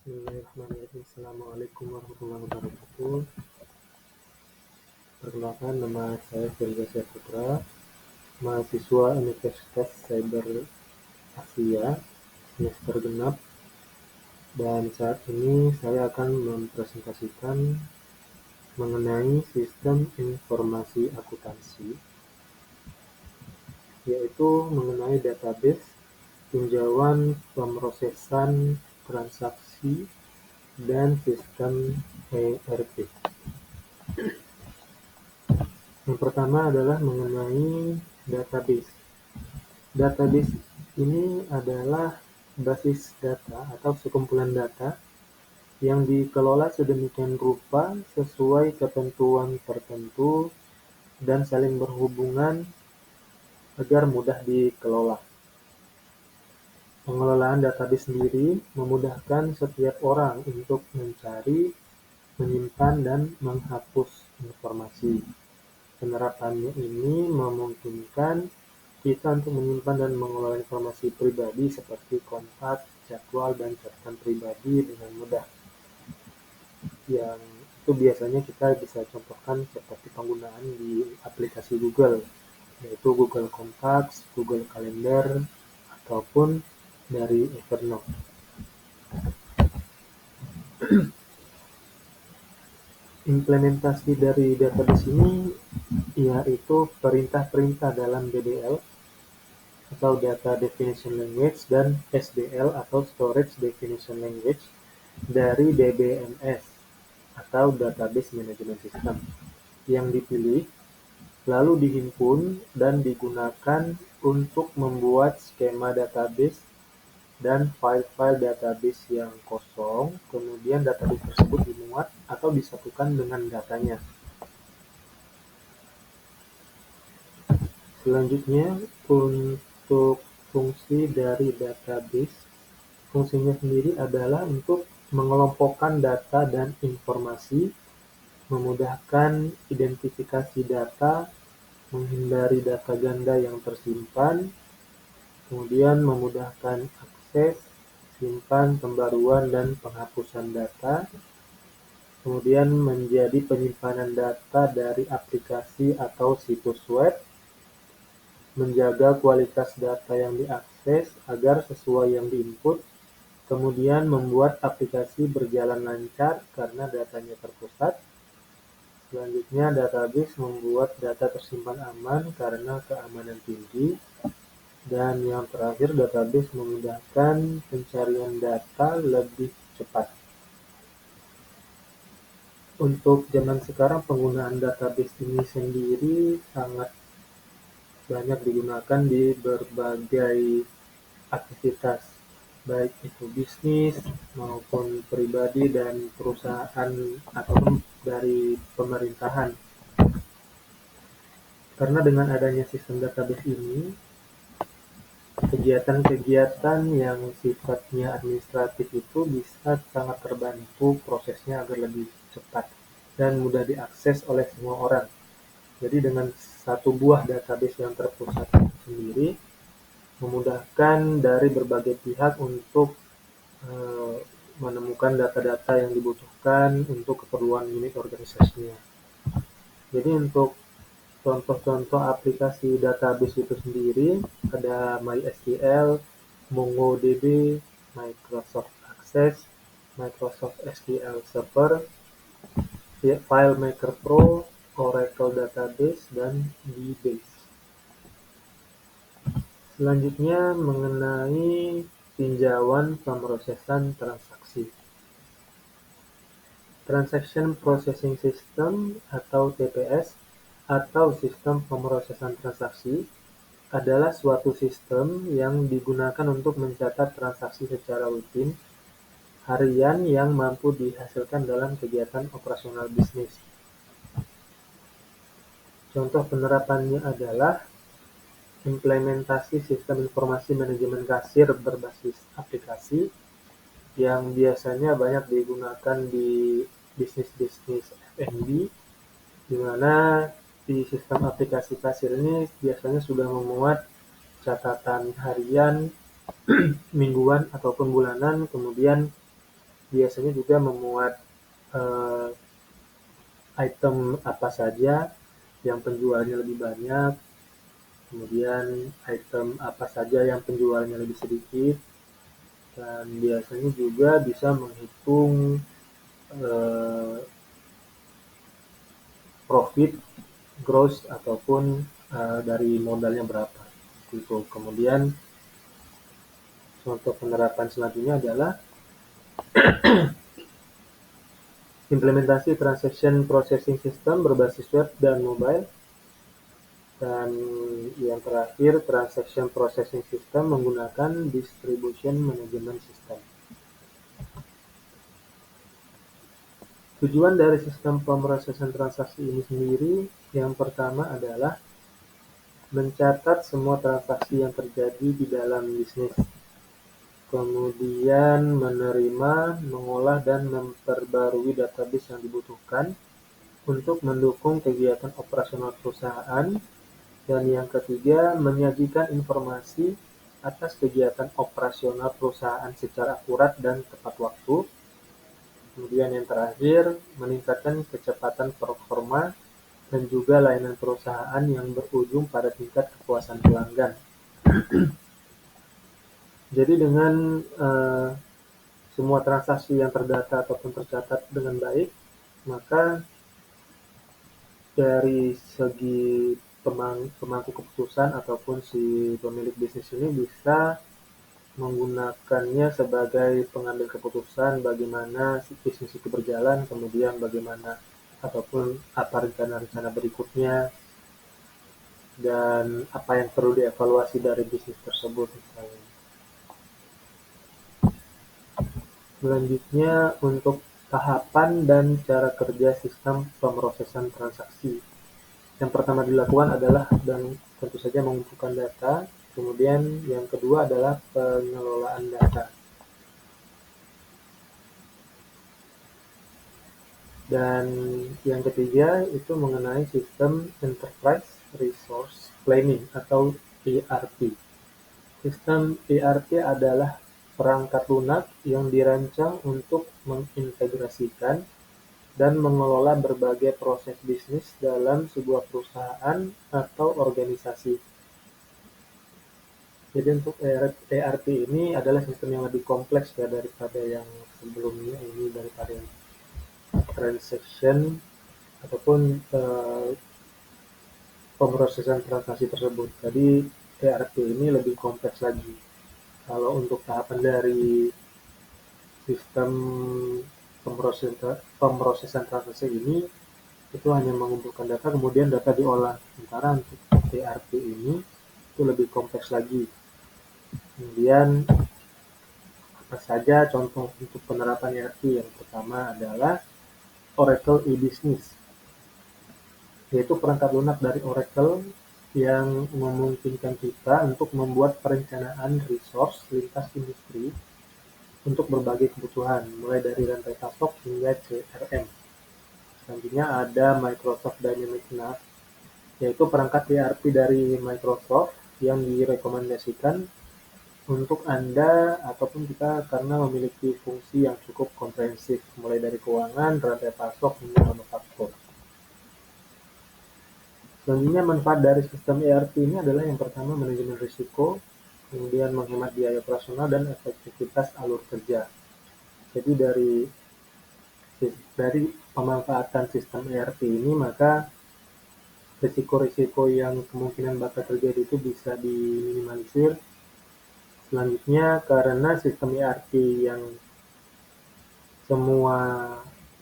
Bismillahirrahmanirrahim. Assalamualaikum warahmatullahi wabarakatuh. Perkenalkan, nama saya Firza Syahputra, mahasiswa Universitas Cyber Asia, semester genap. Dan saat ini saya akan mempresentasikan mengenai sistem informasi akuntansi, yaitu mengenai database, tinjauan pemrosesan transaksi, dan sistem ERP. Yang pertama adalah mengenai database. Database ini adalah basis data atau sekumpulan data yang dikelola sedemikian rupa sesuai ketentuan tertentu dan saling berhubungan agar mudah dikelola. Pengelolaan database sendiri memudahkan setiap orang untuk mencari, menyimpan, dan menghapus informasi. Penerapannya ini memungkinkan kita untuk menyimpan dan mengelola informasi pribadi seperti kontak, jadwal, dan catatan pribadi dengan mudah. Yang itu biasanya kita bisa contohkan seperti penggunaan di aplikasi Google, yaitu Google Contacts, Google Calendar, ataupun dari Evernote. Implementasi dari database ini yaitu perintah-perintah dalam DDL atau Data Definition Language dan SDL atau Storage Definition Language dari DBMS atau Database Management System yang dipilih, lalu dihimpun dan digunakan untuk membuat skema database dan file-file database yang kosong. Kemudian database tersebut dimuat atau disatukan dengan datanya. Selanjutnya, untuk fungsi dari database, fungsinya sendiri adalah untuk mengelompokkan data dan informasi, memudahkan identifikasi data, menghindari data ganda yang tersimpan, kemudian memudahkan akses, simpan, pembaruan, dan penghapusan data, kemudian menjadi penyimpanan data dari aplikasi atau situs web, menjaga kualitas data yang diakses agar sesuai yang diinput, kemudian membuat aplikasi berjalan lancar karena datanya terpusat. Selanjutnya, database membuat data tersimpan aman karena keamanan tinggi. Dan yang terakhir, database memudahkan pencarian data lebih cepat. Untuk zaman sekarang, penggunaan database ini sendiri sangat banyak digunakan di berbagai aktivitas, baik itu bisnis maupun pribadi dan perusahaan ataupun dari pemerintahan. Karena dengan adanya sistem database ini, kegiatan-kegiatan yang sifatnya administratif itu bisa sangat terbantu prosesnya agar lebih cepat dan mudah diakses oleh semua orang. Jadi dengan satu buah database yang terpusat sendiri, memudahkan dari berbagai pihak untuk menemukan data-data yang dibutuhkan untuk keperluan unit organisasinya. Jadi untuk contoh-contoh aplikasi database itu sendiri ada MySQL, MongoDB, Microsoft Access, Microsoft SQL Server, FileMaker Pro, Oracle Database, dan DBase. Selanjutnya mengenai tinjauan pemrosesan transaksi. Transaction Processing System atau TPS atau sistem pemrosesan transaksi adalah suatu sistem yang digunakan untuk mencatat transaksi secara rutin harian yang mampu dihasilkan dalam kegiatan operasional bisnis. Contoh penerapannya adalah implementasi sistem informasi manajemen kasir berbasis aplikasi yang biasanya banyak digunakan di bisnis-bisnis F&B, di mana di sistem aplikasi kasir ini biasanya sudah memuat catatan harian, mingguan, ataupun bulanan, kemudian biasanya juga memuat item apa saja yang penjualnya lebih banyak, kemudian item apa saja yang penjualnya lebih sedikit, dan biasanya juga bisa menghitung eh, profit, gross, ataupun dari modalnya berapa. Gitu. Kemudian contoh penerapan selanjutnya adalah implementasi transaction processing system berbasis web dan mobile. Dan yang terakhir, transaction processing system menggunakan distribution management system. Tujuan dari sistem pemrosesan transaksi ini sendiri, yang pertama adalah mencatat semua transaksi yang terjadi di dalam bisnis, kemudian menerima, mengolah, dan memperbarui database yang dibutuhkan untuk mendukung kegiatan operasional perusahaan. Dan yang ketiga, menyajikan informasi atas kegiatan operasional perusahaan secara akurat dan tepat waktu. Kemudian yang terakhir, meningkatkan kecepatan performa dan juga layanan perusahaan yang berujung pada tingkat kepuasan pelanggan. Jadi dengan semua transaksi yang terdata ataupun tercatat dengan baik, maka dari segi pemangku keputusan ataupun si pemilik bisnis ini bisa menggunakannya sebagai pengambil keputusan bagaimana si bisnis itu berjalan, kemudian bagaimana ataupun apa rencana-rencana berikutnya, dan apa yang perlu dievaluasi dari bisnis tersebut misalnya. Selanjutnya untuk tahapan dan cara kerja sistem pemrosesan transaksi. Yang pertama dilakukan adalah dan tentu saja mengumpulkan data, kemudian yang kedua adalah pengelolaan data. Dan yang ketiga itu mengenai sistem Enterprise Resource Planning atau ERP. Sistem ERP adalah perangkat lunak yang dirancang untuk mengintegrasikan dan mengelola berbagai proses bisnis dalam sebuah perusahaan atau organisasi. Jadi untuk ERP ini adalah sistem yang lebih kompleks ya daripada yang sebelumnya ini, daripada yang transaction ataupun pemrosesan transaksi tersebut. Jadi ERP ini lebih kompleks lagi. Kalau untuk tahapan dari sistem pemrosesan transaksi ini itu hanya mengumpulkan data, kemudian data diolah. Sementara untuk ERP ini itu lebih kompleks lagi. Kemudian apa saja contoh untuk penerapan ERP? Yang pertama adalah Oracle e-Business, yaitu perangkat lunak dari Oracle yang memungkinkan kita untuk membuat perencanaan resource lintas industri untuk berbagai kebutuhan, mulai dari rantai pasok hingga CRM. Selanjutnya ada Microsoft Dynamics NAV, yaitu perangkat ERP dari Microsoft yang direkomendasikan untuk Anda ataupun kita karena memiliki fungsi yang cukup komprehensif, mulai dari keuangan, rantai pasok, hingga manufaktur. Selanjutnya manfaat dari sistem ERP ini adalah yang pertama manajemen risiko, kemudian menghemat biaya operasional dan efektivitas alur kerja. Jadi dari pemanfaatan sistem ERP ini maka risiko-risiko yang kemungkinan bakal terjadi itu bisa diminimalisir. Selanjutnya karena sistem ERP yang semua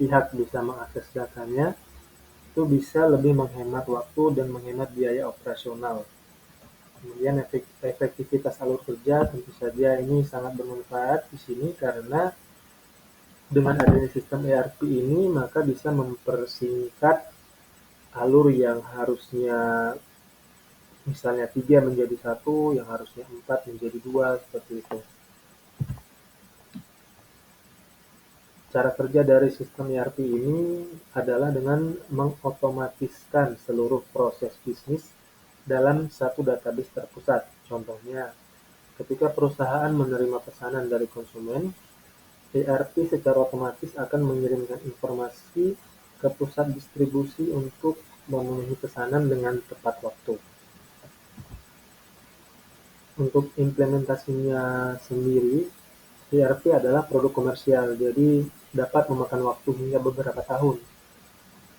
pihak bisa mengakses datanya, itu bisa lebih menghemat waktu dan menghemat biaya operasional. Kemudian efektivitas alur kerja tentu saja ini sangat bermanfaat di sini karena dengan adanya sistem ERP ini maka bisa mempersingkat alur yang harusnya misalnya 3 menjadi 1, yang harusnya 4 menjadi 2, seperti itu. Cara kerja dari sistem ERP ini adalah dengan mengotomatiskan seluruh proses bisnis dalam satu database terpusat. Contohnya, ketika perusahaan menerima pesanan dari konsumen, ERP secara otomatis akan mengirimkan informasi ke pusat distribusi untuk memenuhi pesanan dengan tepat waktu. Untuk implementasinya sendiri, ERP adalah produk komersial, jadi dapat memakan waktu hingga beberapa tahun.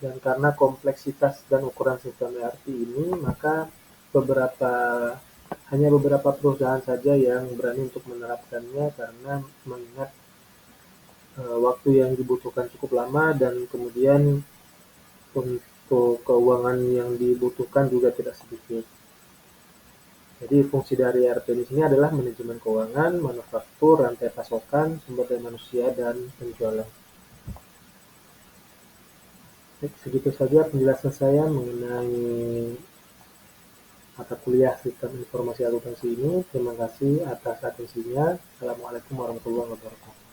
Dan karena kompleksitas dan ukuran sistem ERP ini, maka hanya beberapa perusahaan saja yang berani untuk menerapkannya karena mengingat waktu yang dibutuhkan cukup lama dan kemudian untuk keuangan yang dibutuhkan juga tidak sedikit. Jadi fungsi dari ERP di sini adalah manajemen keuangan, manufaktur, rantai pasokan, sumber daya manusia, dan penjualan. Baik, segitu saja penjelasan saya mengenai mata kuliah Sistem Informasi Akuntansi ini. Terima kasih atas atensinya. Assalamualaikum warahmatullahi wabarakatuh.